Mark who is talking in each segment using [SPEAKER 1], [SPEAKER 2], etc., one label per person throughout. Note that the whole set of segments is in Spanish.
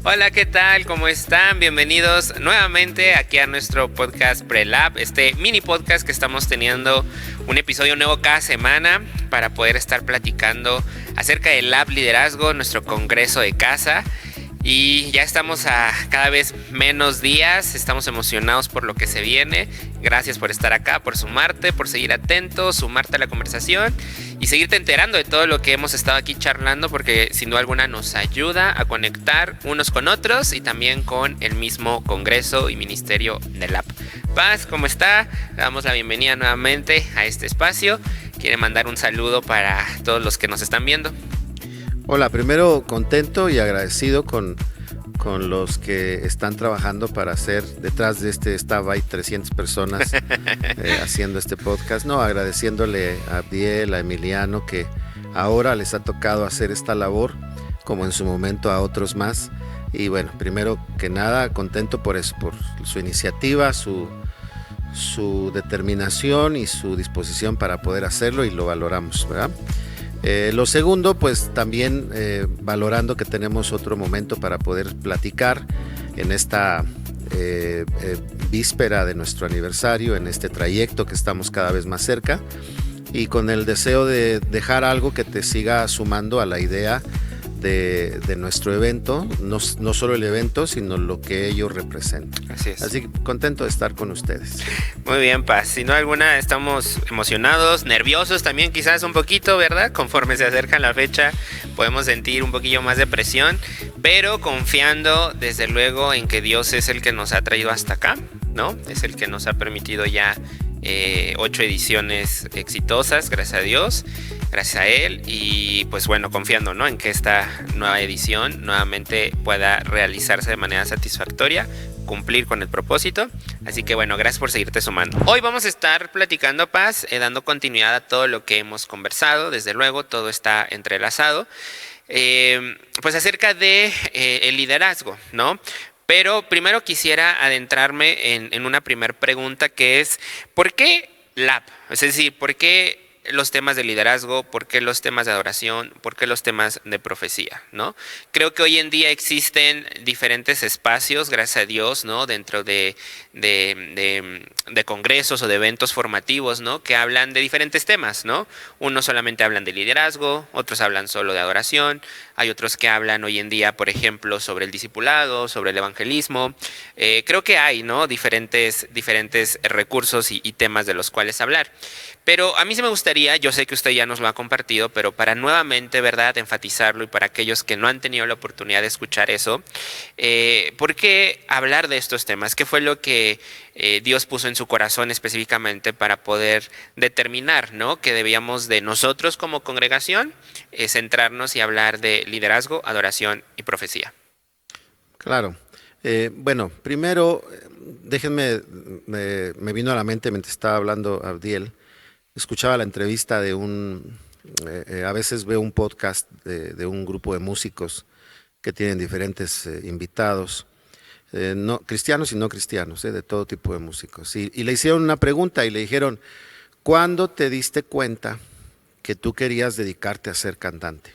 [SPEAKER 1] Hola, ¿qué tal? ¿Cómo están? Bienvenidos nuevamente aquí a nuestro podcast Prelab, este mini podcast que estamos teniendo un episodio nuevo cada semana para poder estar platicando acerca del Lab Liderazgo, nuestro congreso de casa. Y ya estamos a cada vez menos días, estamos emocionados por lo que se viene. Gracias por estar acá, por sumarte, por seguir atento, sumarte a la conversación y seguirte enterando de todo lo que hemos estado aquí charlando, porque sin duda alguna nos ayuda a conectar unos con otros y también con el mismo congreso y ministerio del Lab. Paz, ¿cómo está? Le damos la bienvenida nuevamente a este espacio. Quiere mandar un saludo para todos los que nos están viendo.
[SPEAKER 2] Hola, primero contento y agradecido con los que están trabajando para hacer, detrás de este staff hay 300 personas haciendo este podcast, agradeciéndole a Abdiel, a Emiliano, que ahora les ha tocado hacer esta labor, como en su momento a otros más. Y bueno, primero que nada, contento por eso, por su iniciativa, su determinación y su disposición para poder hacerlo, y lo valoramos, ¿verdad? Lo segundo, pues también valorando que tenemos otro momento para poder platicar en esta víspera de nuestro aniversario, en este trayecto que estamos cada vez más cerca, y con el deseo de dejar algo que te siga sumando a la idea de nuestro evento, no solo el evento, sino lo que ello representa.
[SPEAKER 1] Así es.
[SPEAKER 2] Así que contento de estar con ustedes.
[SPEAKER 1] Muy bien, Paz. Sin duda alguna estamos emocionados, nerviosos también quizás un poquito, ¿verdad? Conforme se acerca la fecha podemos sentir un poquillo más de presión, pero confiando desde luego en que Dios es el que nos ha traído hasta acá, ¿no? Es el que nos ha permitido ya 8 ediciones exitosas, gracias a Dios, gracias a Él, y pues bueno, confiando, ¿no?, en que esta nueva edición nuevamente pueda realizarse de manera satisfactoria, cumplir con el propósito. Así que bueno, gracias por seguirte sumando. Hoy vamos a estar platicando, Paz, dando continuidad a todo lo que hemos conversado. Desde luego, todo está entrelazado, pues acerca de el liderazgo, ¿no? Pero primero quisiera adentrarme en una primera pregunta, que es ¿por qué Lab? Es decir, ¿por qué los temas de liderazgo? ¿Por qué los temas de adoración? ¿Por qué los temas de profecía? ¿No? Creo que hoy en día existen diferentes espacios, gracias a Dios, ¿no?, dentro de congresos o de eventos formativos, ¿no?, que hablan de diferentes temas, ¿no? Unos solamente hablan de liderazgo, otros hablan solo de adoración, hay otros que hablan hoy en día, por ejemplo, sobre el discipulado, sobre el evangelismo. Creo que hay, ¿no?, diferentes recursos y temas de los cuales hablar. Pero a mí sí me gustaría, yo sé que usted ya nos lo ha compartido, pero para nuevamente, ¿verdad?, enfatizarlo, y para aquellos que no han tenido la oportunidad de escuchar eso, ¿por qué hablar de estos temas? ¿Qué fue lo que Dios puso en su corazón específicamente para poder determinar, ¿no?, que debíamos de nosotros como congregación centrarnos y hablar de liderazgo, adoración y profecía?
[SPEAKER 2] Claro. Bueno, primero, déjenme, me vino a la mente mientras estaba hablando Abdiel. Escuchaba la entrevista de a veces veo un podcast de un grupo de músicos que tienen diferentes invitados, no, cristianos y no cristianos, de todo tipo de músicos. Y le hicieron una pregunta y le dijeron, ¿cuándo te diste cuenta que tú querías dedicarte a ser cantante?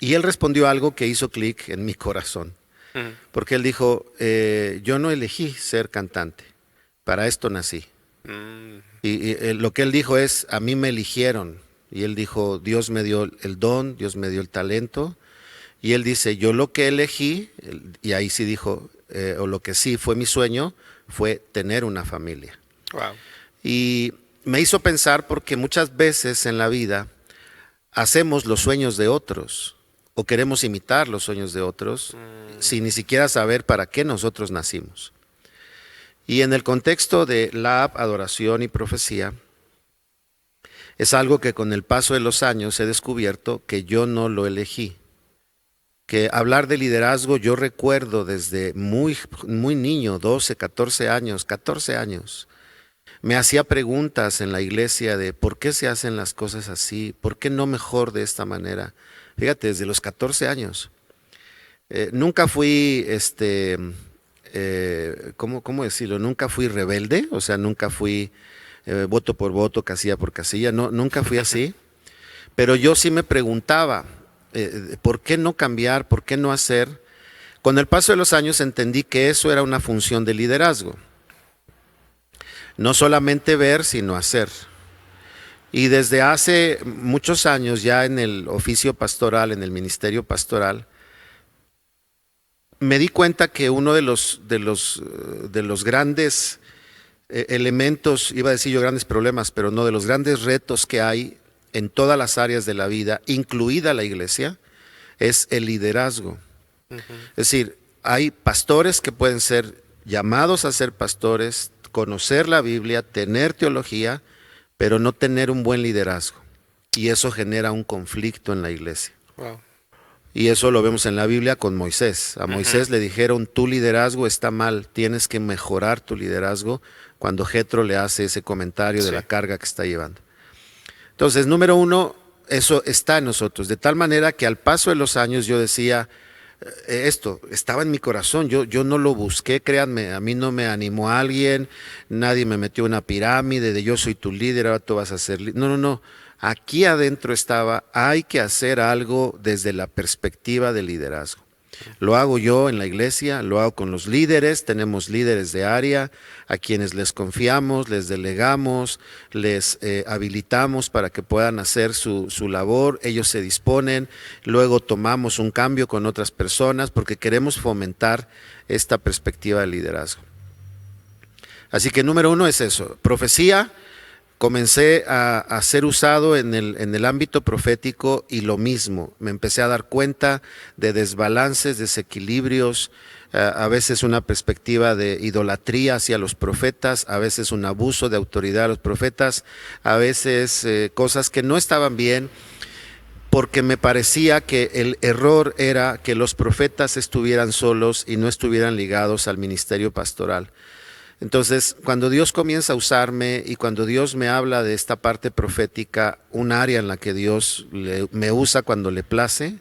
[SPEAKER 2] Y él respondió algo que hizo clic en mi corazón, porque él dijo, yo no elegí ser cantante, para esto nací. Y lo que él dijo es, a mí me eligieron. Y él dijo, Dios me dio el don, Dios me dio el talento. Y él dice, yo lo que elegí, y ahí sí dijo, o lo que sí fue mi sueño, fue tener una familia.
[SPEAKER 1] Wow.
[SPEAKER 2] Y me hizo pensar, porque muchas veces en la vida hacemos los sueños de otros, o queremos imitar los sueños de otros, sin ni siquiera saber para qué nosotros nacimos. Y en el contexto de Lab, adoración y profecía, es algo que con el paso de los años he descubierto que yo no lo elegí. Que hablar de liderazgo, yo recuerdo desde muy niño, 12, 14 años, me hacía preguntas en la iglesia de ¿por qué se hacen las cosas así? ¿Por qué no mejor de esta manera? Fíjate, desde los 14 años. Nunca fui ¿cómo decirlo? Nunca fui rebelde, o sea, nunca fui voto por voto, casilla por casilla, no, nunca fui así, pero yo sí me preguntaba, ¿por qué no cambiar? ¿Por qué no hacer? Con el paso de los años entendí que eso era una función de liderazgo. No solamente ver, sino hacer. Y desde hace muchos años ya en el oficio pastoral, en el ministerio pastoral, me di cuenta que uno de los grandes elementos, iba a decir yo grandes problemas, pero no, de los grandes retos que hay en todas las áreas de la vida, incluida la iglesia, es el liderazgo. Es decir, hay pastores que pueden ser llamados a ser pastores, conocer la Biblia, tener teología, pero no tener un buen liderazgo. Y eso genera un conflicto en la iglesia.
[SPEAKER 1] Wow.
[SPEAKER 2] Y eso lo vemos en la Biblia con Moisés. A Moisés le dijeron, tu liderazgo está mal, tienes que mejorar tu liderazgo, cuando Jetro le hace ese comentario de la carga que está llevando. Entonces, número uno, eso está en nosotros, de tal manera que al paso de los años yo decía, esto estaba en mi corazón, yo no lo busqué, créanme, a mí no me animó alguien, nadie me metió una pirámide de yo soy tu líder, ahora tú vas a ser líder. No, aquí adentro estaba, hay que hacer algo desde la perspectiva del liderazgo. Lo hago yo en la iglesia, lo hago con los líderes, tenemos líderes de área a quienes les confiamos, les delegamos, les habilitamos para que puedan hacer su labor, ellos se disponen, luego tomamos un cambio con otras personas porque queremos fomentar esta perspectiva de liderazgo. Así que número uno es eso, profecía. Comencé a ser usado en el ámbito profético y lo mismo, me empecé a dar cuenta de desbalances, desequilibrios, a veces una perspectiva de idolatría hacia los profetas, a veces un abuso de autoridad a los profetas, a veces cosas que no estaban bien, porque me parecía que el error era que los profetas estuvieran solos y no estuvieran ligados al ministerio pastoral. Entonces, cuando Dios comienza a usarme y cuando Dios me habla de esta parte profética, un área en la que Dios me usa cuando le place,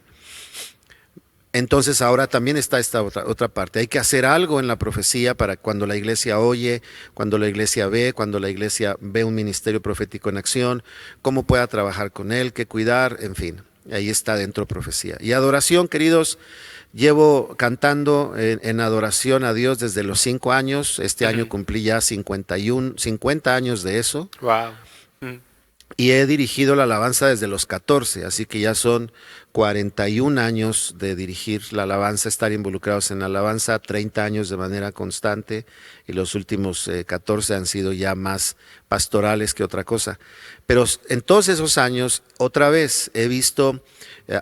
[SPEAKER 2] entonces ahora también está esta otra parte. Hay que hacer algo en la profecía para cuando la iglesia oye, cuando la iglesia ve un ministerio profético en acción, cómo pueda trabajar con él, qué cuidar, en fin, ahí está dentro profecía. Y adoración, queridos. Llevo cantando en adoración a Dios desde los 5 años. Este año cumplí ya 50 años de eso.
[SPEAKER 1] Wow.
[SPEAKER 2] Y he dirigido la alabanza desde los 14, así que ya son 41 años de dirigir la alabanza, estar involucrados en la alabanza, 30 años de manera constante y los últimos 14 han sido ya más pastorales que otra cosa. Pero en todos esos años, otra vez, he visto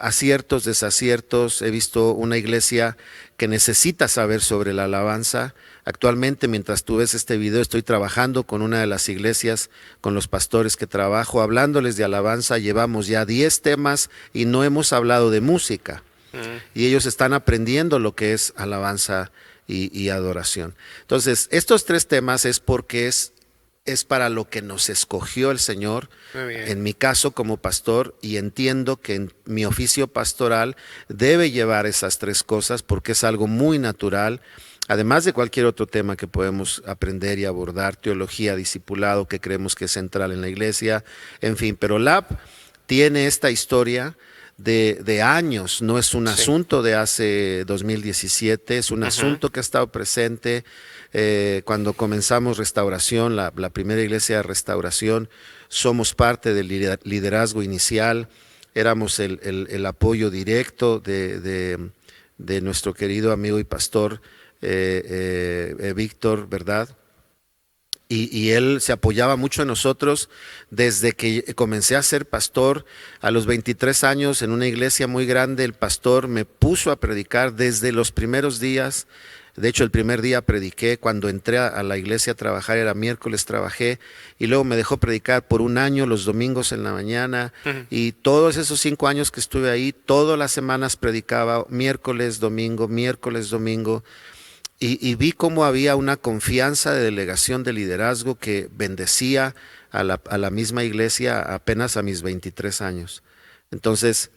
[SPEAKER 2] aciertos, desaciertos, he visto una iglesia que necesita saber sobre la alabanza. Actualmente, mientras tú ves este video, estoy trabajando con una de las iglesias, con los pastores que trabajo, hablándoles de alabanza. Llevamos ya 10 temas y no hemos hablado de música. Y ellos están aprendiendo lo que es alabanza y adoración. Entonces, estos 3 temas es porque es para lo que nos escogió el Señor, en mi caso como pastor, y entiendo que en mi oficio pastoral debe llevar esas 3 cosas porque es algo muy natural, además de cualquier otro tema que podemos aprender y abordar, teología, discipulado, que creemos que es central en la iglesia, en fin, pero LAP tiene esta historia de años, no es un asunto de hace 2017, es un asunto que ha estado presente. Cuando comenzamos Restauración, la primera iglesia de Restauración, somos parte del liderazgo inicial, éramos el apoyo directo de nuestro querido amigo y pastor Víctor, ¿verdad? Y él se apoyaba mucho en nosotros desde que comencé a ser pastor. A los 23 años, en una iglesia muy grande, el pastor me puso a predicar desde los primeros días. De hecho, el primer día prediqué, cuando entré a la iglesia a trabajar, era miércoles, trabajé, y luego me dejó predicar por un año los domingos en la mañana, y todos esos 5 años que estuve ahí, todas las semanas predicaba miércoles, domingo, y vi cómo había una confianza de delegación de liderazgo que bendecía a la misma iglesia apenas a mis 23 años. Entonces,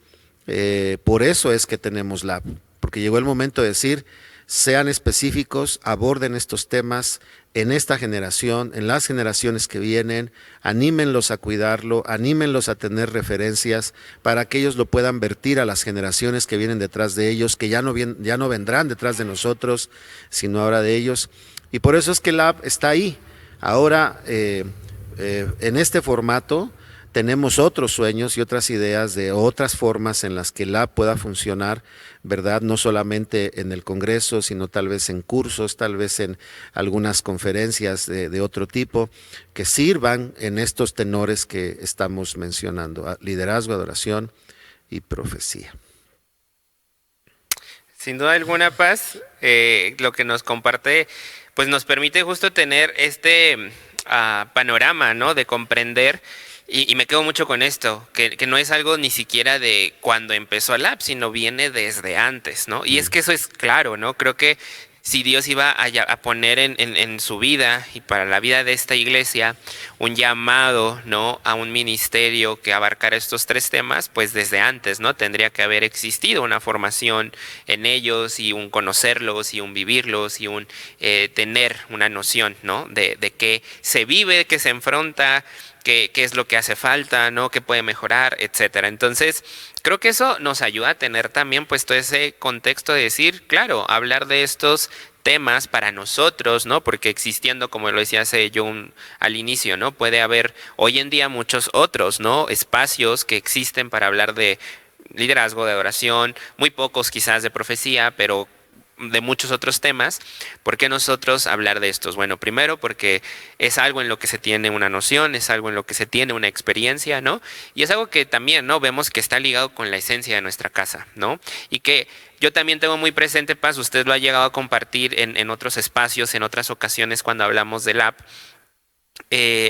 [SPEAKER 2] por eso es que tenemos LAP, porque llegó el momento de decir, sean específicos, aborden estos temas en esta generación, en las generaciones que vienen, anímenlos a cuidarlo, anímenlos a tener referencias para que ellos lo puedan vertir a las generaciones que vienen detrás de ellos, que ya no vendrán detrás de nosotros, sino ahora de ellos. Y por eso es que la app está ahí. Ahora, en este formato, tenemos otros sueños y otras ideas de otras formas en las que la app pueda funcionar, ¿verdad? No solamente en el Congreso, sino tal vez en cursos, tal vez en algunas conferencias de otro tipo, que sirvan en estos tenores que estamos mencionando: liderazgo, adoración y profecía.
[SPEAKER 1] Sin duda alguna, Paz, lo que nos comparte, pues nos permite justo tener este panorama, ¿no? De comprender. Y me quedo mucho con esto, que no es algo ni siquiera de cuando empezó el app, sino viene desde antes, ¿no? Y es que eso es claro, ¿no? Creo que si Dios iba a poner en su vida y para la vida de esta iglesia un llamado, ¿no? A un ministerio que abarcara estos tres temas, pues desde antes, ¿no? Tendría que haber existido una formación en ellos y un conocerlos y un vivirlos y un tener una noción, ¿no? De qué se vive, qué se enfrenta, qué es lo que hace falta, ¿no? Qué puede mejorar, etcétera. Entonces, creo que eso nos ayuda a tener también pues todo ese contexto de decir, claro, hablar de estos temas para nosotros, ¿no? Porque existiendo, como lo decía al inicio, ¿no? Puede haber hoy en día muchos otros, ¿no? Espacios que existen para hablar de liderazgo, de adoración, muy pocos quizás de profecía, pero de muchos otros temas. ¿Por qué nosotros hablar de estos? Bueno, primero porque es algo en lo que se tiene una noción, es algo en lo que se tiene una experiencia, ¿no? Y es algo que también, ¿no? Vemos que está ligado con la esencia de nuestra casa, ¿no? Y que yo también tengo muy presente, Paz, usted lo ha llegado a compartir en otros espacios, en otras ocasiones cuando hablamos del app,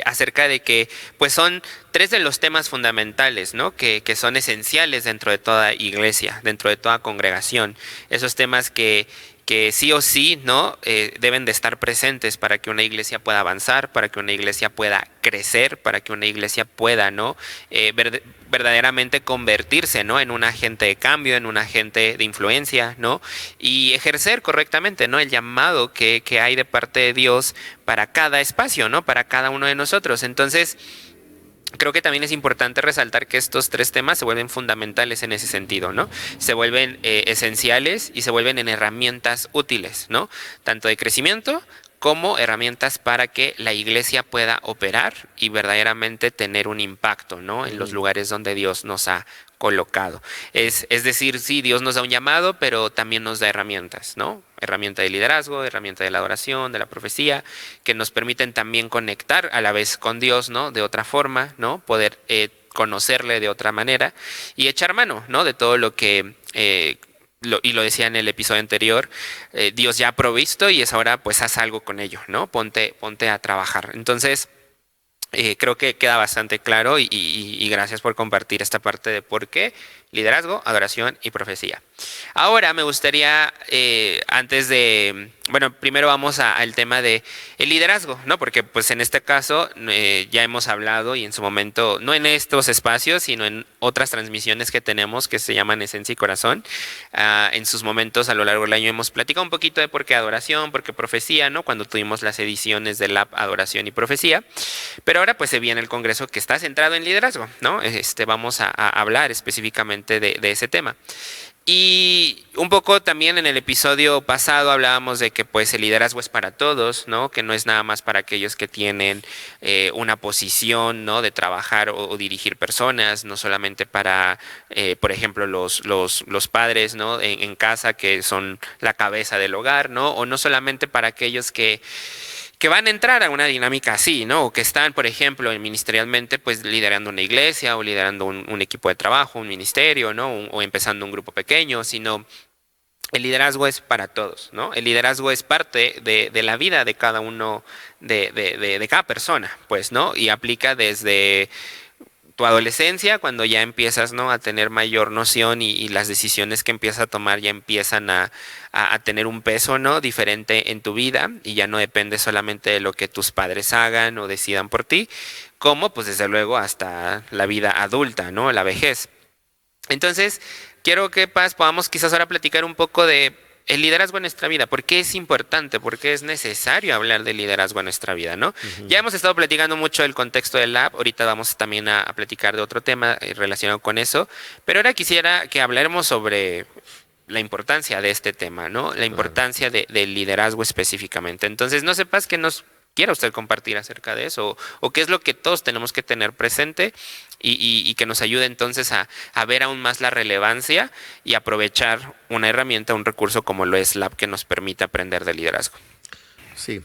[SPEAKER 1] acerca de que pues son tres de los temas fundamentales, ¿no? Que son esenciales dentro de toda iglesia, dentro de toda congregación. Esos temas que sí o sí, ¿no? Deben de estar presentes para que una iglesia pueda avanzar, para que una iglesia pueda crecer, para que una iglesia pueda, ¿no? Verdaderamente convertirse, ¿no? En un agente de cambio, en un agente de influencia, ¿no? Y ejercer correctamente, ¿no? El llamado que hay de parte de Dios para cada espacio, ¿no? Para cada uno de nosotros. Entonces, creo que también es importante resaltar que estos tres temas se vuelven fundamentales en ese sentido, ¿no? Se vuelven esenciales y se vuelven en herramientas útiles, ¿no? Tanto de crecimiento como herramientas para que la iglesia pueda operar y verdaderamente tener un impacto, ¿no? En los lugares donde Dios nos ha colocado. Es decir, sí, Dios nos da un llamado, pero también nos da herramientas, ¿no? Herramienta de liderazgo, herramienta de la adoración, de la profecía, que nos permiten también conectar a la vez con Dios, ¿no? De otra forma, ¿no? Poder conocerle de otra manera y echar mano, ¿no? De todo lo que... y lo decía en el episodio anterior, Dios ya ha provisto y es ahora pues haz algo con ello, ¿no? Ponte a trabajar. Entonces, creo que queda bastante claro y gracias por compartir esta parte de por qué liderazgo, adoración y profecía. Ahora me gustaría, antes de, bueno, primero vamos al tema de el liderazgo, ¿no? Porque pues en este caso ya hemos hablado y en su momento, no en estos espacios, sino en otras transmisiones que tenemos que se llaman Esencia y Corazón. En sus momentos a lo largo del año hemos platicado un poquito de por qué adoración, por qué profecía, ¿no? Cuando tuvimos las ediciones del app Adoración y Profecía. Pero ahora pues se viene el congreso que está centrado en liderazgo, ¿no? Vamos a hablar específicamente de ese tema. Y un poco también en el episodio pasado hablábamos de que pues el liderazgo es para todos, ¿no? Que no es nada más para aquellos que tienen una posición, ¿no? De trabajar o dirigir personas, no solamente para, por ejemplo, los padres, ¿no? En casa que son la cabeza del hogar, ¿no? O no solamente para aquellos que van a entrar a una dinámica así, ¿no? O que están, por ejemplo, ministerialmente, pues liderando una iglesia o liderando un equipo de trabajo, un ministerio, ¿no? O empezando un grupo pequeño, sino el liderazgo es para todos, ¿no? El liderazgo es parte de la vida de cada uno, de cada persona, pues, ¿no? Y aplica desde tu adolescencia, cuando ya empiezas, ¿no? A tener mayor noción y las decisiones que empiezas a tomar ya empiezan a tener un peso, ¿no? Diferente en tu vida y ya no depende solamente de lo que tus padres hagan o decidan por ti, como pues desde luego hasta la vida adulta, ¿no? La vejez. Entonces, quiero que podamos quizás ahora platicar un poco de el liderazgo en nuestra vida. ¿Por qué es importante? ¿Por qué es necesario hablar de liderazgo en nuestra vida, ¿no? Ya hemos estado platicando mucho del contexto del lab, ahorita vamos también a platicar de otro tema relacionado con eso, pero ahora quisiera que habláramos sobre la importancia de este tema, ¿no? La importancia del liderazgo específicamente. Entonces, no sepas que nos quiera usted compartir acerca de eso, o qué es lo que todos tenemos que tener presente y que nos ayude entonces a ver aún más la relevancia y aprovechar una herramienta, un recurso como lo es Lab, que nos permite aprender de liderazgo.
[SPEAKER 2] Sí.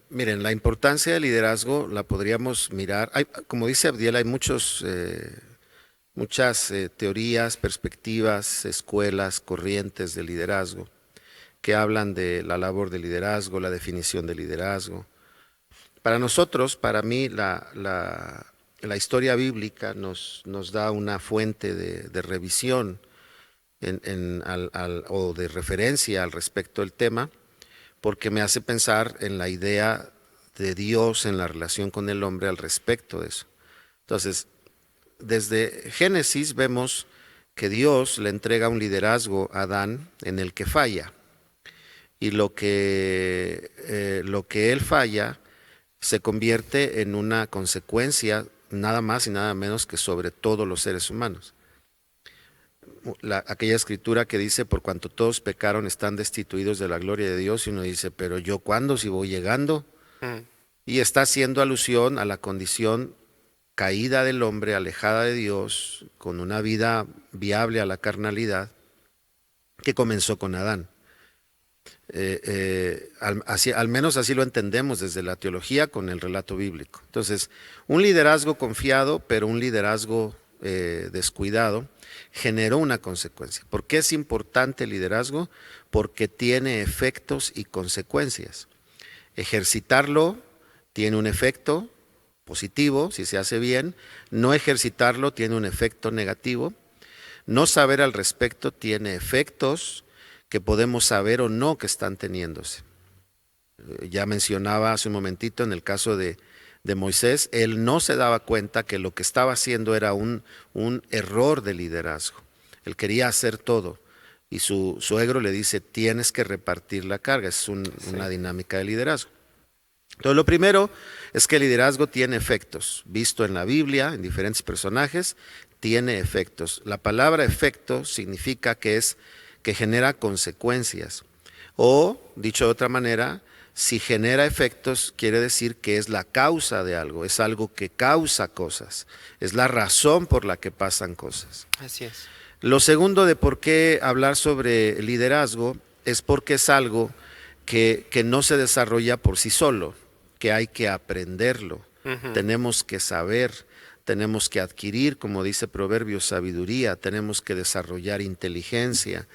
[SPEAKER 2] Miren, la importancia del liderazgo la podríamos mirar. Como dice Abdiel, hay muchas teorías, perspectivas, escuelas, corrientes de liderazgo que hablan de la labor de liderazgo, la definición de liderazgo. Para nosotros, para mí, la historia bíblica nos da una fuente de revisión o de referencia al respecto del tema, porque me hace pensar en la idea de Dios en la relación con el hombre al respecto de eso. Entonces, desde Génesis vemos que Dios le entrega un liderazgo a Adán en el que falla, y lo que él falla se convierte en una consecuencia nada más y nada menos que sobre todos los seres humanos. Aquella escritura que dice, por cuanto todos pecaron están destituidos de la gloria de Dios, y uno dice, pero yo cuándo, si voy llegando. Y está haciendo alusión a la condición caída del hombre, alejada de Dios, con una vida viable a la carnalidad, que comenzó con Adán. Al menos así lo entendemos desde la teología con el relato bíblico. Entonces, un liderazgo confiado, pero un liderazgo descuidado, generó una consecuencia. ¿Por qué es importante el liderazgo? Porque tiene efectos y consecuencias. Ejercitarlo tiene un efecto positivo, si se hace bien. No ejercitarlo tiene un efecto negativo. No saber al respecto tiene efectos que podemos saber o no que están teniéndose. Ya mencionaba hace un momentito en el caso de Moisés, él no se daba cuenta que lo que estaba haciendo era un error de liderazgo. Él quería hacer todo y su suegro le dice, tienes que repartir la carga. Es una dinámica de liderazgo. Entonces, lo primero es que el liderazgo tiene efectos. Visto en la Biblia, en diferentes personajes, tiene efectos. La palabra efecto significa que genera consecuencias. O, dicho de otra manera, si genera efectos, quiere decir que es la causa de algo, es algo que causa cosas, es la razón por la que pasan cosas.
[SPEAKER 1] Así es.
[SPEAKER 2] Lo segundo de por qué hablar sobre liderazgo es porque es algo que no se desarrolla por sí solo, que hay que aprenderlo, tenemos que saber, tenemos que adquirir, como dice Proverbios, sabiduría, tenemos que desarrollar inteligencia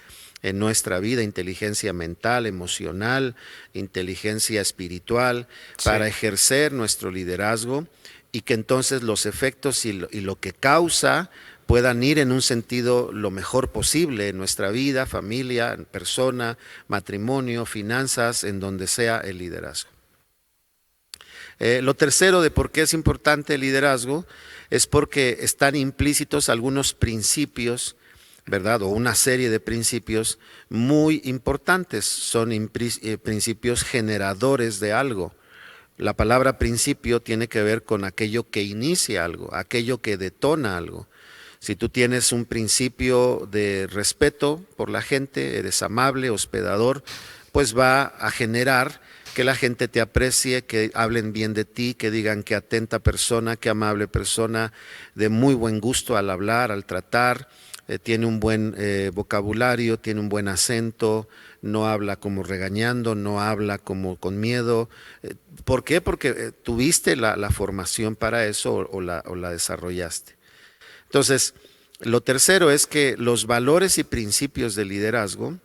[SPEAKER 2] en nuestra vida, inteligencia mental, emocional, inteligencia espiritual, para ejercer nuestro liderazgo y que entonces los efectos y lo que causa puedan ir en un sentido lo mejor posible en nuestra vida, familia, persona, matrimonio, finanzas, en donde sea el liderazgo. Lo tercero de por qué es importante el liderazgo es porque están implícitos algunos principios, ¿verdad? O una serie de principios muy importantes, son principios generadores de algo. La palabra principio tiene que ver con aquello que inicia algo, aquello que detona algo. Si tú tienes un principio de respeto por la gente, eres amable, hospedador, pues va a generar que la gente te aprecie, que hablen bien de ti, que digan qué atenta persona, qué amable persona, de muy buen gusto al hablar, al tratar, tiene un buen vocabulario, tiene un buen acento, no habla como regañando, no habla como con miedo. ¿Por qué? Porque tuviste la formación para eso o la desarrollaste. Entonces, lo tercero es que los valores y principios del liderazgo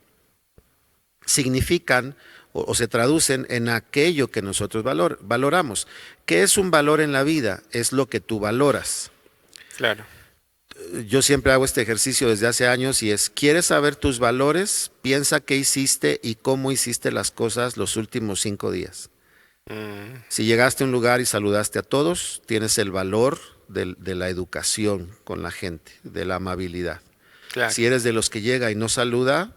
[SPEAKER 2] significan o se traducen en aquello que nosotros valoramos. ¿Qué es un valor en la vida? Es lo que tú valoras.
[SPEAKER 1] Claro.
[SPEAKER 2] Yo siempre hago este ejercicio desde hace años y es, ¿quieres saber tus valores? Piensa qué hiciste y cómo hiciste las cosas los últimos 5 días. Si llegaste a un lugar y saludaste a todos, tienes el valor de la educación con la gente, de la amabilidad.
[SPEAKER 1] Claro.
[SPEAKER 2] Si eres de los que llega y no saluda,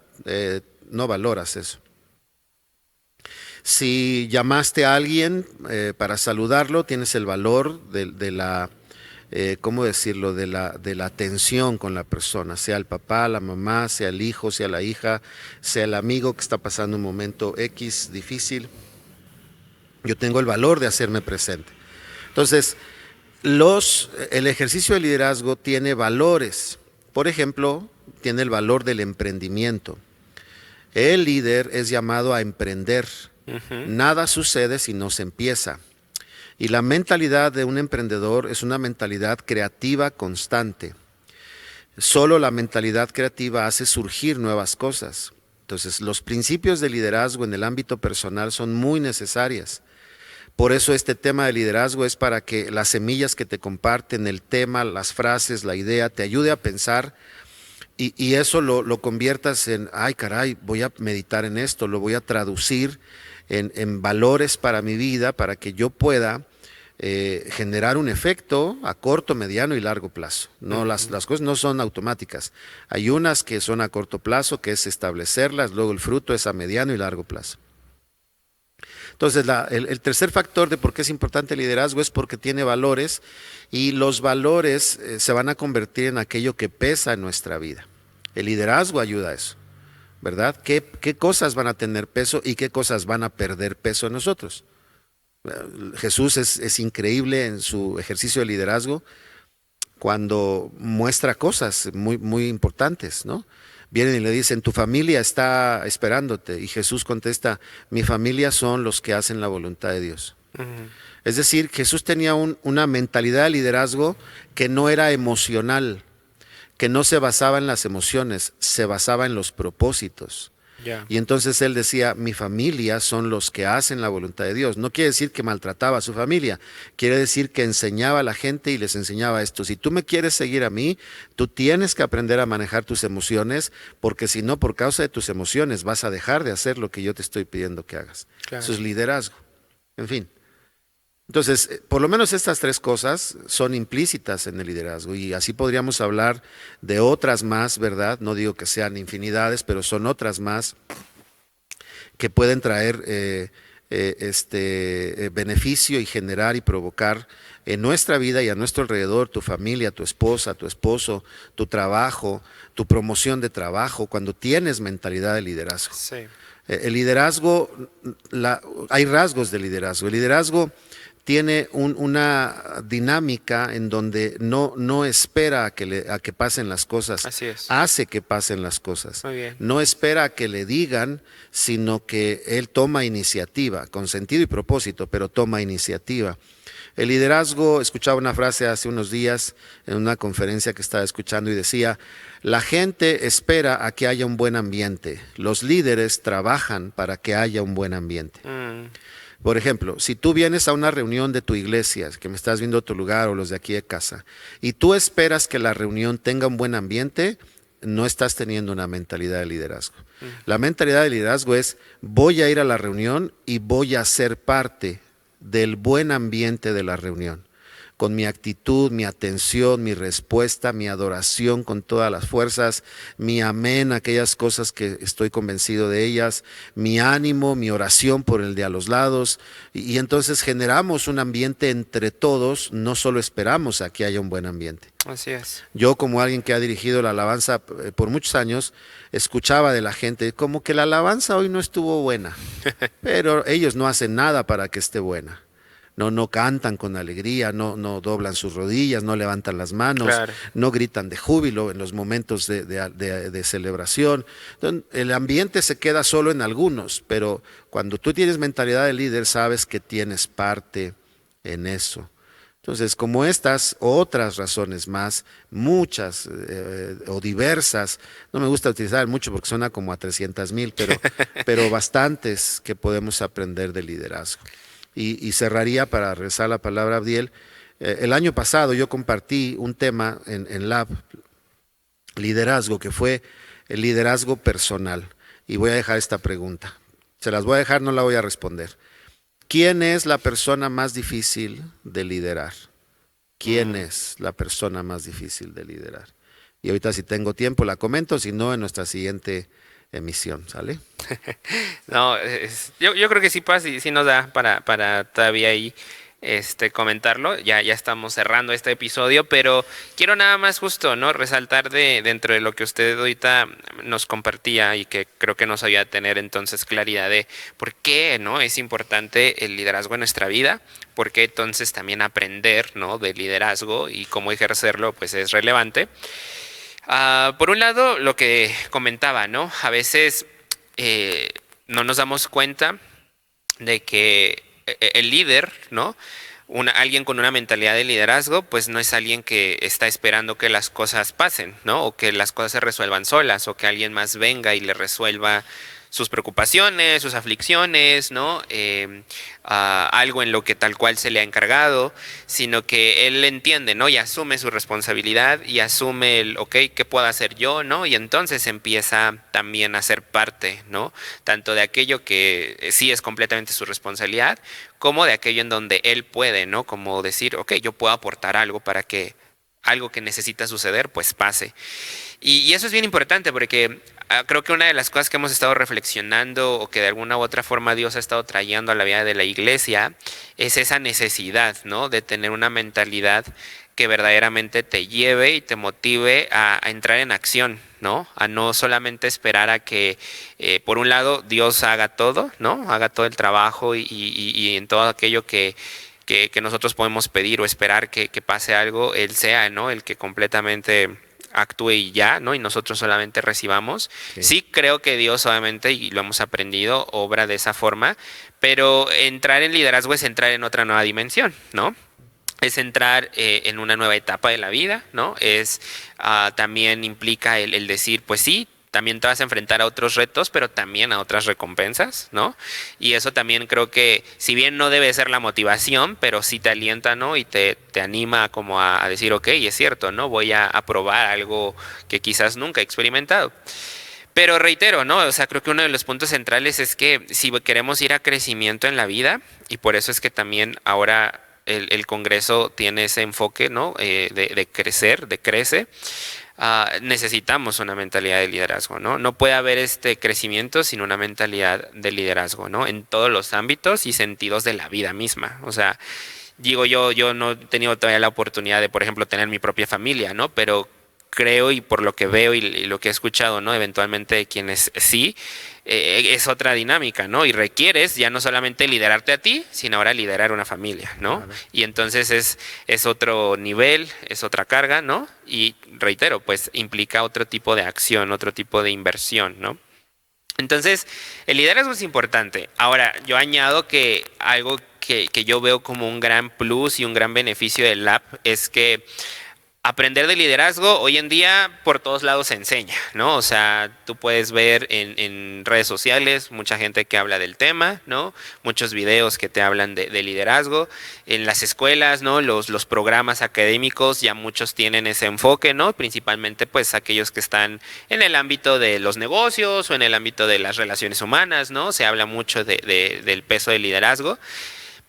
[SPEAKER 2] no valoras eso. Si llamaste a alguien para saludarlo, tienes el valor de la, ¿cómo decirlo?, de la atención con la persona, sea el papá, la mamá, sea el hijo, sea la hija, sea el amigo que está pasando un momento X difícil. Yo tengo el valor de hacerme presente. Entonces, el ejercicio de liderazgo tiene valores. Por ejemplo, tiene el valor del emprendimiento. El líder es llamado a emprender. Nada sucede si no se empieza. Y la mentalidad de un emprendedor es una mentalidad creativa constante. Solo la mentalidad creativa hace surgir nuevas cosas. Entonces, los principios de liderazgo en el ámbito personal son muy necesarias. Por eso este tema de liderazgo es para que las semillas que te comparten, el tema, las frases, la idea, te ayude a pensar y eso lo conviertas en, ay caray, voy a meditar en esto, lo voy a traducir en valores para mi vida, para que yo pueda generar un efecto a corto, mediano y largo plazo. No, las cosas no son automáticas. Hay unas que son a corto plazo, que es establecerlas, luego el fruto es a mediano y largo plazo. Entonces, el tercer factor de por qué es importante el liderazgo es porque tiene valores y los valores se van a convertir en aquello que pesa en nuestra vida. El liderazgo ayuda a eso, ¿verdad? ¿Qué cosas van a tener peso y qué cosas van a perder peso en nosotros? Jesús es increíble en su ejercicio de liderazgo cuando muestra cosas muy, muy importantes, ¿no? Vienen y le dicen, tu familia está esperándote. Y Jesús contesta, mi familia son los que hacen la voluntad de Dios. Es decir, Jesús tenía una mentalidad de liderazgo que no era emocional, que no se basaba en las emociones, se basaba en los propósitos. Y entonces él decía, mi familia son los que hacen la voluntad de Dios. No quiere decir que maltrataba a su familia, quiere decir que enseñaba a la gente y les enseñaba esto. Si tú me quieres seguir a mí, tú tienes que aprender a manejar tus emociones, porque si no, por causa de tus emociones, vas a dejar de hacer lo que yo te estoy pidiendo que hagas. Claro. Eso es liderazgo. En fin. Entonces, por lo menos estas tres cosas son implícitas en el liderazgo y así podríamos hablar de otras más, ¿verdad? No digo que sean infinidades, pero son otras más que pueden traer beneficio y generar y provocar en nuestra vida y a nuestro alrededor, tu familia, tu esposa, tu esposo, tu trabajo, tu promoción de trabajo, cuando tienes mentalidad de liderazgo. Sí. El liderazgo, hay rasgos de liderazgo. El liderazgo tiene una dinámica en donde no espera a que pasen las cosas, hace que pasen las cosas. No espera a que le digan, sino que él toma iniciativa, con sentido y propósito, pero toma iniciativa. El liderazgo, escuchaba una frase hace unos días en una conferencia que estaba escuchando y decía, la gente espera a que haya un buen ambiente, los líderes trabajan para que haya un buen ambiente. Por ejemplo, si tú vienes a una reunión de tu iglesia, que me estás viendo a otro lugar o los de aquí de casa, y tú esperas que la reunión tenga un buen ambiente, no estás teniendo una mentalidad de liderazgo. La mentalidad de liderazgo es, voy a ir a la reunión y voy a ser parte del buen ambiente de la reunión. Con mi actitud, mi atención, mi respuesta, mi adoración con todas las fuerzas, mi amén, aquellas cosas que estoy convencido de ellas, mi ánimo, mi oración por el de a los lados. Y entonces generamos un ambiente entre todos, no solo esperamos a que haya un buen ambiente.
[SPEAKER 1] Así es.
[SPEAKER 2] Yo, como alguien que ha dirigido la alabanza por muchos años, escuchaba de la gente como que la alabanza hoy no estuvo buena, pero ellos no hacen nada para que esté buena. No cantan con alegría, no doblan sus rodillas, no levantan las manos, claro. No gritan de júbilo en los momentos de celebración. Entonces, el ambiente se queda solo en algunos, pero cuando tú tienes mentalidad de líder, sabes que tienes parte en eso. Entonces, como estas otras razones más, muchas o diversas, no me gusta utilizar mucho porque suena como a 300,000, pero bastantes que podemos aprender de liderazgo. Y cerraría para regresar la palabra a Abdiel. El año pasado yo compartí un tema en Lab, liderazgo, que fue el liderazgo personal. Y voy a dejar esta pregunta. Se las voy a dejar, no la voy a responder. ¿Quién es la persona más difícil de liderar? ¿Quién es la persona más difícil de liderar? Y ahorita si tengo tiempo la comento, si no en nuestra siguiente emisión, ¿sale?
[SPEAKER 1] No, yo creo que sí pasa y sí nos da para todavía ahí comentarlo. Ya estamos cerrando este episodio, pero quiero nada más justo, ¿no? Resaltar dentro de lo que usted ahorita nos compartía y que creo que nos ayuda a tener entonces claridad de por qué, ¿no? Es importante el liderazgo en nuestra vida, por qué entonces también aprender, ¿no? De liderazgo y cómo ejercerlo, pues es relevante. Por un lado, lo que comentaba, ¿no? A veces no nos damos cuenta de que el líder, ¿no? Alguien con una mentalidad de liderazgo, pues no es alguien que está esperando que las cosas pasen, ¿no? O que las cosas se resuelvan solas, o que alguien más venga y le resuelva sus preocupaciones, sus aflicciones, ¿no? Algo en lo que tal cual se le ha encargado, sino que él entiende, ¿no? Y asume su responsabilidad y asume el, ok, ¿qué puedo hacer yo, ¿no? Y entonces empieza también a ser parte, ¿no? Tanto de aquello que sí es completamente su responsabilidad, como de aquello en donde él puede, ¿no? Como decir, ok, yo puedo aportar algo para que algo que necesita suceder, pues pase. Y eso es bien importante porque creo que una de las cosas que hemos estado reflexionando o que de alguna u otra forma Dios ha estado trayendo a la vida de la iglesia es esa necesidad, ¿no? De tener una mentalidad que verdaderamente te lleve y te motive a entrar en acción, ¿no? A no solamente esperar a que, por un lado, Dios haga todo, ¿no? Haga todo el trabajo y en todo aquello que nosotros podemos pedir o esperar que pase algo, Él sea, ¿no? El que completamente actúe y ya, ¿no? Y nosotros solamente recibamos.
[SPEAKER 2] Sí.
[SPEAKER 1] Sí creo que Dios, obviamente, y lo hemos aprendido, obra de esa forma, pero entrar en liderazgo es entrar en otra nueva dimensión, ¿no? Es entrar en una nueva etapa de la vida, ¿no? También implica el decir, pues sí, también te vas a enfrentar a otros retos, pero también a otras recompensas, ¿no? Y eso también creo que, si bien no debe ser la motivación, pero sí te alienta, ¿no? Y te anima como a decir, ok, es cierto, ¿no? Voy a probar algo que quizás nunca he experimentado. Pero reitero, ¿no? O sea, creo que uno de los puntos centrales es que si queremos ir a crecimiento en la vida, y por eso es que también ahora el Congreso tiene ese enfoque, ¿no? De crecer, de crece. Necesitamos una mentalidad de liderazgo, ¿no? No puede haber este crecimiento sin una mentalidad de liderazgo, ¿no? En todos los ámbitos y sentidos de la vida misma. O sea, digo yo no he tenido todavía la oportunidad de, por ejemplo, tener mi propia familia, ¿no? Pero creo y por lo que veo y lo que he escuchado, ¿no? Eventualmente quienes sí, es otra dinámica, ¿no? Y requieres ya no solamente liderarte a ti, sino ahora liderar una familia, ¿no?
[SPEAKER 2] Claro.
[SPEAKER 1] Y entonces es otro nivel, es otra carga, ¿no? Y reitero, pues implica otro tipo de acción, otro tipo de inversión, ¿no? Entonces, el liderazgo es importante. Ahora, yo añado que algo que yo veo como un gran plus y un gran beneficio del app es que aprender de liderazgo hoy en día por todos lados se enseña, ¿no? O sea, tú puedes ver en redes sociales mucha gente que habla del tema, ¿no? Muchos videos que te hablan de liderazgo. En las escuelas, ¿no? Los programas académicos ya muchos tienen ese enfoque, ¿no? Principalmente pues aquellos que están en el ámbito de los negocios o en el ámbito de las relaciones humanas, ¿no? Se habla mucho del peso del liderazgo.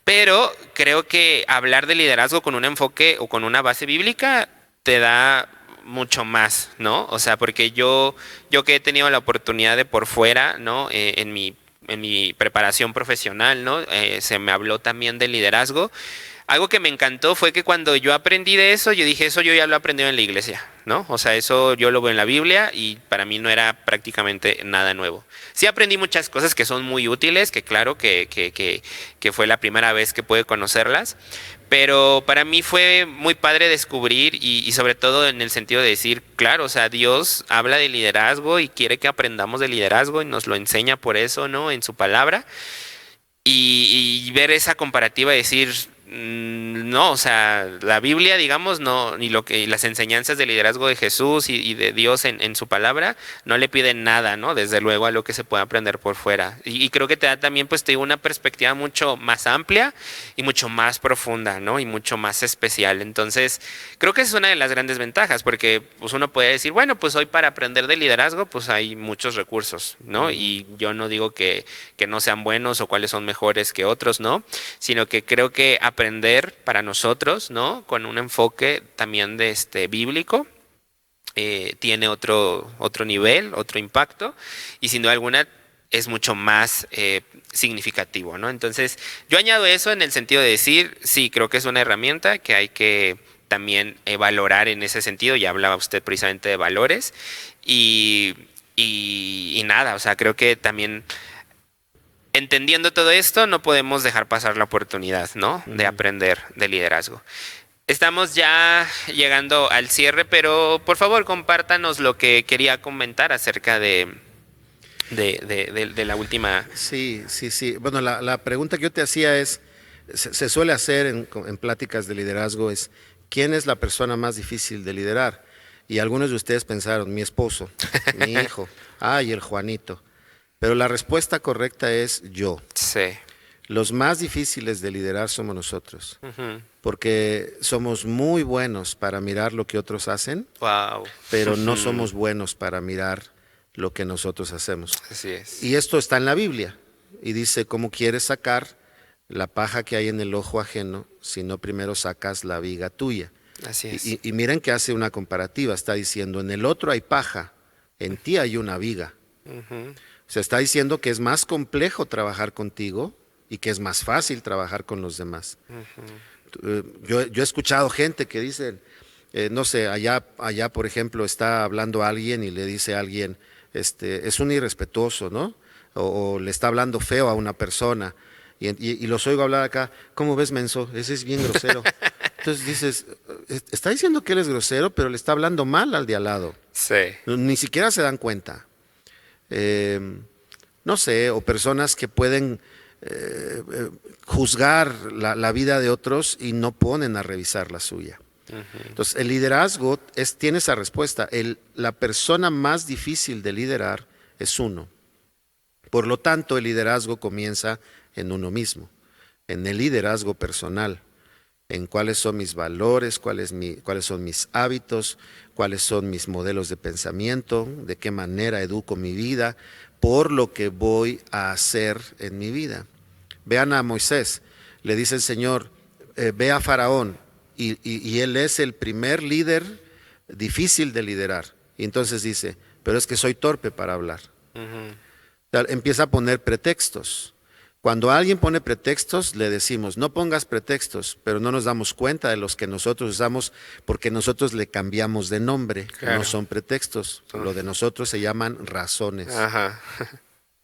[SPEAKER 1] Pero creo que hablar de liderazgo con un enfoque o con una base bíblica te da mucho más, ¿no? O sea, porque yo que he tenido la oportunidad de por fuera, ¿no? En mi preparación profesional, ¿no? Se me habló también de liderazgo. Algo que me encantó fue que cuando yo aprendí de eso, yo dije, eso yo ya lo he aprendido en la iglesia, ¿no? O sea, eso yo lo veo en la Biblia y para mí no era prácticamente nada nuevo. Sí aprendí muchas cosas que son muy útiles, que claro que fue la primera vez que pude conocerlas, pero para mí fue muy padre descubrir y sobre todo en el sentido de decir, claro, o sea, Dios habla de liderazgo y quiere que aprendamos de liderazgo y nos lo enseña por eso, ¿no? En su palabra. Y ver esa comparativa y decir, no, o sea, la Biblia, digamos, no, ni las enseñanzas de liderazgo de Jesús y de Dios en su palabra, no le piden nada, ¿no? Desde luego a lo que se puede aprender por fuera. Y creo que te da también, pues, te digo, una perspectiva mucho más amplia y mucho más profunda, ¿no? Y mucho más especial. Entonces, creo que esa es una de las grandes ventajas, porque pues uno puede decir, bueno, pues hoy para aprender de liderazgo, pues hay muchos recursos, ¿no? Y yo no digo que no sean buenos o cuáles son mejores que otros, ¿no? Sino que creo que aprender para nosotros, ¿no? Con un enfoque también de bíblico, tiene otro nivel, otro impacto, y sin duda alguna es mucho más significativo, ¿no? Entonces, yo añado eso en el sentido de decir, sí, creo que es una herramienta que hay que también valorar en ese sentido. Ya hablaba usted precisamente de valores y nada, o sea, creo que también entendiendo todo esto no podemos dejar pasar la oportunidad, ¿no? De aprender de liderazgo. Estamos ya llegando al cierre, pero por favor compártanos lo que quería comentar acerca de la última.
[SPEAKER 2] Sí, sí, sí. Bueno, la pregunta que yo te hacía es, se suele hacer en pláticas de liderazgo es, ¿quién es la persona más difícil de liderar? Y algunos de ustedes pensaron, mi esposo, mi hijo, y el Juanito. Pero la respuesta correcta es yo.
[SPEAKER 1] Sí.
[SPEAKER 2] Los más difíciles de liderar somos nosotros,
[SPEAKER 1] Ujú.
[SPEAKER 2] porque somos muy buenos para mirar lo que otros hacen,
[SPEAKER 1] Wow.
[SPEAKER 2] pero no
[SPEAKER 1] Ujú.
[SPEAKER 2] somos buenos para mirar lo que nosotros hacemos.
[SPEAKER 1] Así es.
[SPEAKER 2] Y esto está en la Biblia, y dice, ¿cómo quieres sacar la paja que hay en el ojo ajeno si no primero sacas la viga tuya?
[SPEAKER 1] Así es.
[SPEAKER 2] Y miren que hace una comparativa, está diciendo, en el otro hay paja, en ti hay una viga.
[SPEAKER 1] Ujú.
[SPEAKER 2] Se está diciendo que es más complejo trabajar contigo y que es más fácil trabajar con los demás. Yo he escuchado gente que dice, no sé, allá por ejemplo está hablando alguien y le dice a alguien, es un irrespetuoso, ¿no? O le está hablando feo a una persona y los oigo hablar acá, ¿cómo ves, menso? Ese es bien grosero. Entonces dices, está diciendo que él es grosero, pero le está hablando mal al de al lado.
[SPEAKER 1] Sí.
[SPEAKER 2] Ni siquiera se dan cuenta. No sé, o personas que pueden juzgar la vida de otros y no ponen a revisar la suya. Entonces, el liderazgo tiene esa respuesta. La persona más difícil de liderar es uno. Por lo tanto, el liderazgo comienza en uno mismo, en el liderazgo personal, en cuáles son mis valores, cuáles son mis hábitos, cuáles son mis modelos de pensamiento, de qué manera educo mi vida, por lo que voy a hacer en mi vida. Vean a Moisés, le dice el Señor, ve a Faraón, y él es el primer líder difícil de liderar. Y entonces dice, pero es que soy torpe para hablar. Empieza a poner pretextos. Cuando alguien pone pretextos, le decimos, no pongas pretextos, pero no nos damos cuenta de los que nosotros usamos porque nosotros le cambiamos de nombre.
[SPEAKER 1] Claro.
[SPEAKER 2] No son pretextos, lo de nosotros se llaman razones.
[SPEAKER 1] Ajá.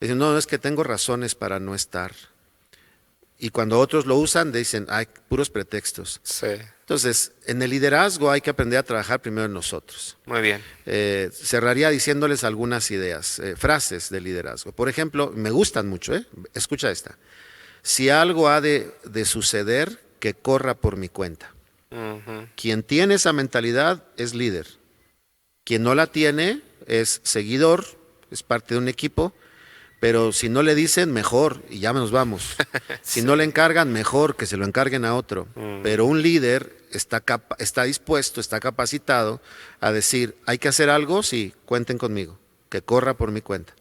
[SPEAKER 2] Dicen, no, es que tengo razones para no estar. Y cuando otros lo usan, dicen, hay puros pretextos.
[SPEAKER 1] Sí.
[SPEAKER 2] Entonces, en el liderazgo hay que aprender a trabajar primero en nosotros.
[SPEAKER 1] Muy bien.
[SPEAKER 2] Cerraría diciéndoles algunas ideas, frases de liderazgo. Por ejemplo, me gustan mucho, escucha esta. Si algo ha de suceder, que corra por mi cuenta.
[SPEAKER 1] Ujú.
[SPEAKER 2] Quien tiene esa mentalidad es líder. Quien no la tiene es seguidor, es parte de un equipo, pero si no le dicen, mejor, y ya nos vamos. Si no le encargan, mejor, que se lo encarguen a otro. Pero un líder está dispuesto, está capacitado a decir, hay que hacer algo, sí, cuenten conmigo, que corra por mi cuenta.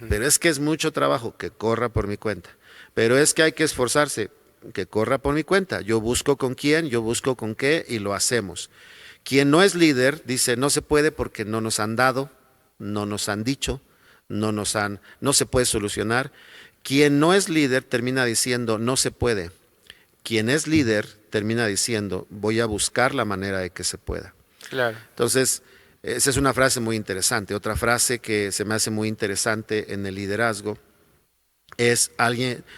[SPEAKER 2] Pero es que es mucho trabajo, que corra por mi cuenta. Pero es que hay que esforzarse, que corra por mi cuenta. Yo busco con quién, yo busco con qué, y lo hacemos. Quien no es líder dice, no se puede porque no nos han dado, no nos han dicho, no se puede solucionar. Quien no es líder termina diciendo, no se puede. Quien es líder termina diciendo, voy a buscar la manera de que se pueda.
[SPEAKER 1] Claro.
[SPEAKER 2] Entonces, esa es una frase muy interesante. Otra frase que se me hace muy interesante en el liderazgo es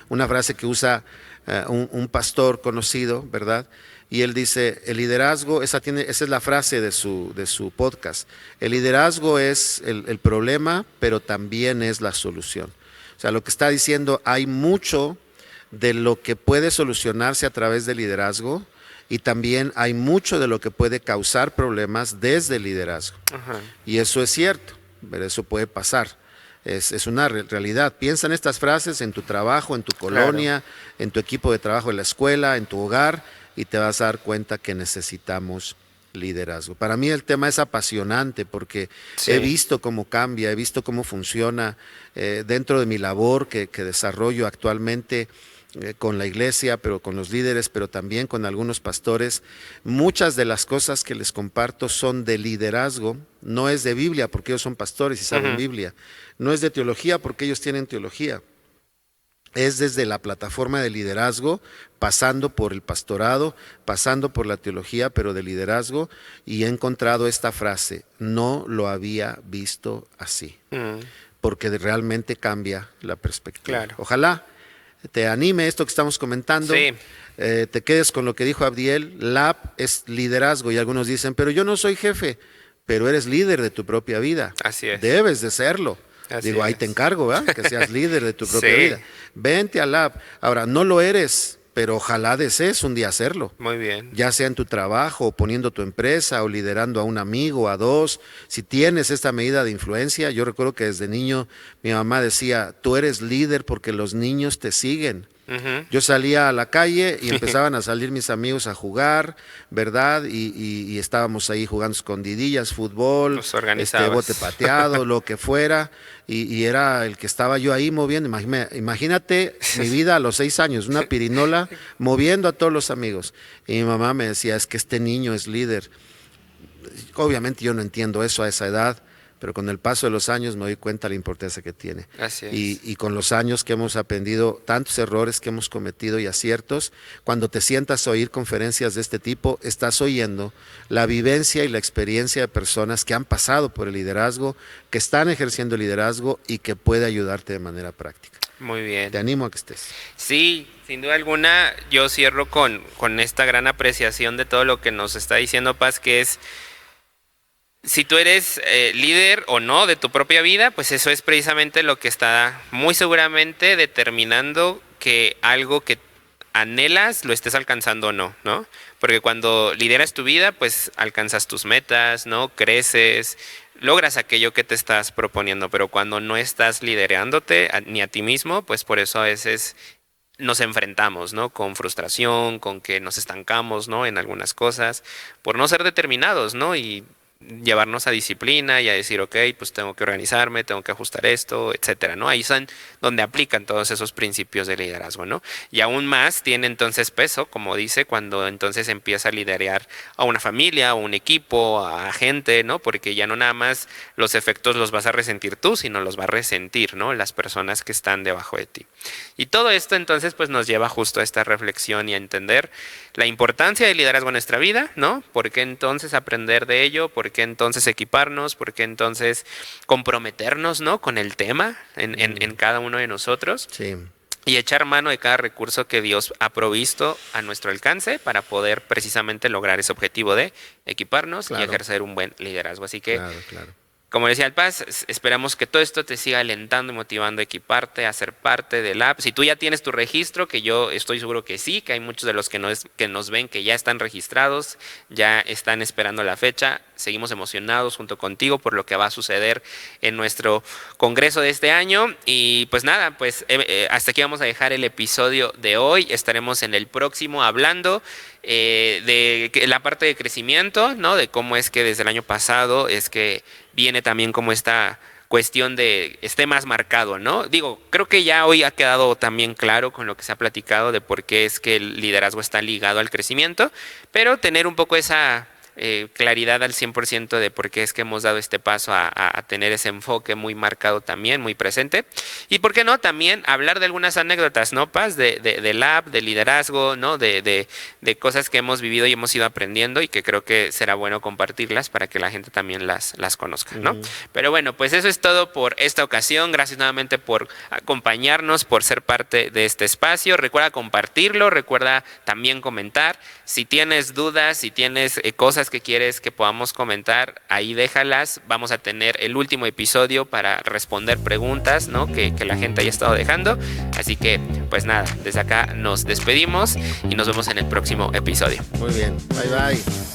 [SPEAKER 2] una frase que usa un pastor conocido, ¿verdad? Y él dice, el liderazgo, esa es la frase de su podcast, el liderazgo es el problema, pero también es la solución. O sea, lo que está diciendo, hay mucho de lo que puede solucionarse a través del liderazgo y también hay mucho de lo que puede causar problemas desde el liderazgo.
[SPEAKER 1] Ajá.
[SPEAKER 2] Y eso es cierto, pero eso puede pasar. Es una realidad. Piensa en estas frases en tu trabajo, en tu colonia, en tu equipo de trabajo, en la escuela, en tu hogar, y te vas a dar cuenta que necesitamos liderazgo. Para mí el tema es apasionante porque
[SPEAKER 1] Sí.
[SPEAKER 2] he visto cómo cambia, he visto cómo funciona dentro de mi labor que desarrollo actualmente. con la iglesia, pero con los líderes, pero también con algunos pastores. Muchas de las cosas que les comparto son de liderazgo, no es de Biblia porque ellos son pastores y saben Biblia, no es de teología porque ellos tienen teología. Es desde la plataforma de liderazgo, pasando por el pastorado, pasando por la teología, pero de liderazgo, y he encontrado esta frase: no lo había visto así, porque realmente cambia la perspectiva.
[SPEAKER 1] Claro.
[SPEAKER 2] Ojalá te anime esto que estamos comentando.
[SPEAKER 1] Sí.
[SPEAKER 2] Te quedes con lo que dijo Abdiel. LAB es liderazgo, y algunos dicen, pero yo no soy jefe. Pero eres líder de tu propia vida.
[SPEAKER 1] Así es.
[SPEAKER 2] Debes de serlo. Digo, ahí te encargo, ¿verdad? Que seas líder de tu propia vida. Vente al LAB. Ahora, no lo eres, pero ojalá desees un día hacerlo.
[SPEAKER 1] Muy bien.
[SPEAKER 2] Ya sea en tu trabajo, o poniendo tu empresa, o liderando a un amigo, a dos. Si tienes esta medida de influencia, yo recuerdo que desde niño mi mamá decía, tú eres líder porque los niños te siguen. Yo salía a la calle y empezaban a salir mis amigos a jugar, ¿verdad? Y estábamos ahí jugando escondidillas, fútbol, bote pateado, lo que fuera, y era el que estaba yo ahí moviendo. Imagínate mi vida a los 6 años, una pirinola moviendo a todos los amigos. Y mi mamá me decía, es que este niño es líder. Obviamente yo no entiendo eso a esa edad, pero con el paso de los años me doy cuenta de la importancia que tiene.
[SPEAKER 1] Así es.
[SPEAKER 2] Y con los años que hemos aprendido, tantos errores que hemos cometido y aciertos, cuando te sientas a oír conferencias de este tipo, estás oyendo la vivencia y la experiencia de personas que han pasado por el liderazgo, que están ejerciendo el liderazgo y que puede ayudarte de manera práctica.
[SPEAKER 1] Muy bien.
[SPEAKER 2] Te animo a que estés.
[SPEAKER 1] Sí, sin duda alguna, yo cierro con esta gran apreciación de todo lo que nos está diciendo Paz, que es, si tú eres líder o no de tu propia vida, pues eso es precisamente lo que está muy seguramente determinando que algo que anhelas lo estés alcanzando o no, ¿no? Porque cuando lideras tu vida, pues alcanzas tus metas, ¿no? Creces, logras aquello que te estás proponiendo, pero cuando no estás liderándote ni a ti mismo, pues por eso a veces nos enfrentamos, ¿no? Con frustración, con que nos estancamos, ¿no? En algunas cosas, por no ser determinados, ¿no? Y llevarnos a disciplina y a decir, ok, pues tengo que organizarme, tengo que ajustar esto, etcétera, ¿no? Ahí son donde aplican todos esos principios de liderazgo, ¿no? Y aún más tiene entonces peso, como dice, cuando entonces empieza a liderar a una familia, a un equipo, a gente, ¿no? Porque ya no nada más los efectos los vas a resentir tú, sino los va a resentir, ¿no? Las personas que están debajo de ti. Y todo esto entonces pues nos lleva justo a esta reflexión y a entender la importancia del liderazgo en nuestra vida, ¿no? ¿Por qué entonces aprender de ello? ¿Por qué entonces equiparnos? ¿Por qué entonces comprometernos, ¿no? Con el tema en cada uno de nosotros?
[SPEAKER 2] Sí.
[SPEAKER 1] Y echar mano de cada recurso que Dios ha provisto a nuestro alcance para poder precisamente lograr ese objetivo de equiparnos y ejercer un buen liderazgo. Así que, como decía el Paz, esperamos que todo esto te siga alentando y motivando a equiparte, a ser parte del app. Si tú ya tienes tu registro, que yo estoy seguro que sí, que hay muchos de los que nos ven que ya están registrados, ya están esperando la fecha. Seguimos emocionados junto contigo por lo que va a suceder en nuestro congreso de este año. Y pues nada, pues hasta aquí vamos a dejar el episodio de hoy. Estaremos en el próximo hablando de la parte de crecimiento, ¿no? De cómo es que desde el año pasado es que viene también como esta cuestión de esté más marcado, ¿no? Digo, creo que ya hoy ha quedado también claro con lo que se ha platicado de por qué es que el liderazgo está ligado al crecimiento, pero tener un poco esa claridad al 100% de por qué es que hemos dado este paso a tener ese enfoque muy marcado también, muy presente. Y por qué no, también hablar de algunas anécdotas, ¿no, Paz? De lab, de liderazgo, ¿no? De cosas que hemos vivido y hemos ido aprendiendo y que creo que será bueno compartirlas para que la gente también las conozca, ¿no? Pero bueno, pues eso es todo por esta ocasión. Gracias nuevamente por acompañarnos, por ser parte de este espacio. Recuerda compartirlo, recuerda también comentar. Si tienes dudas, si tienes cosas que quieres que podamos comentar, ahí déjalas. Vamos a tener el último episodio para responder preguntas, ¿no? que la gente haya estado dejando. Así que, pues nada, desde acá nos despedimos y nos vemos en el próximo episodio.
[SPEAKER 2] Muy bien, bye bye.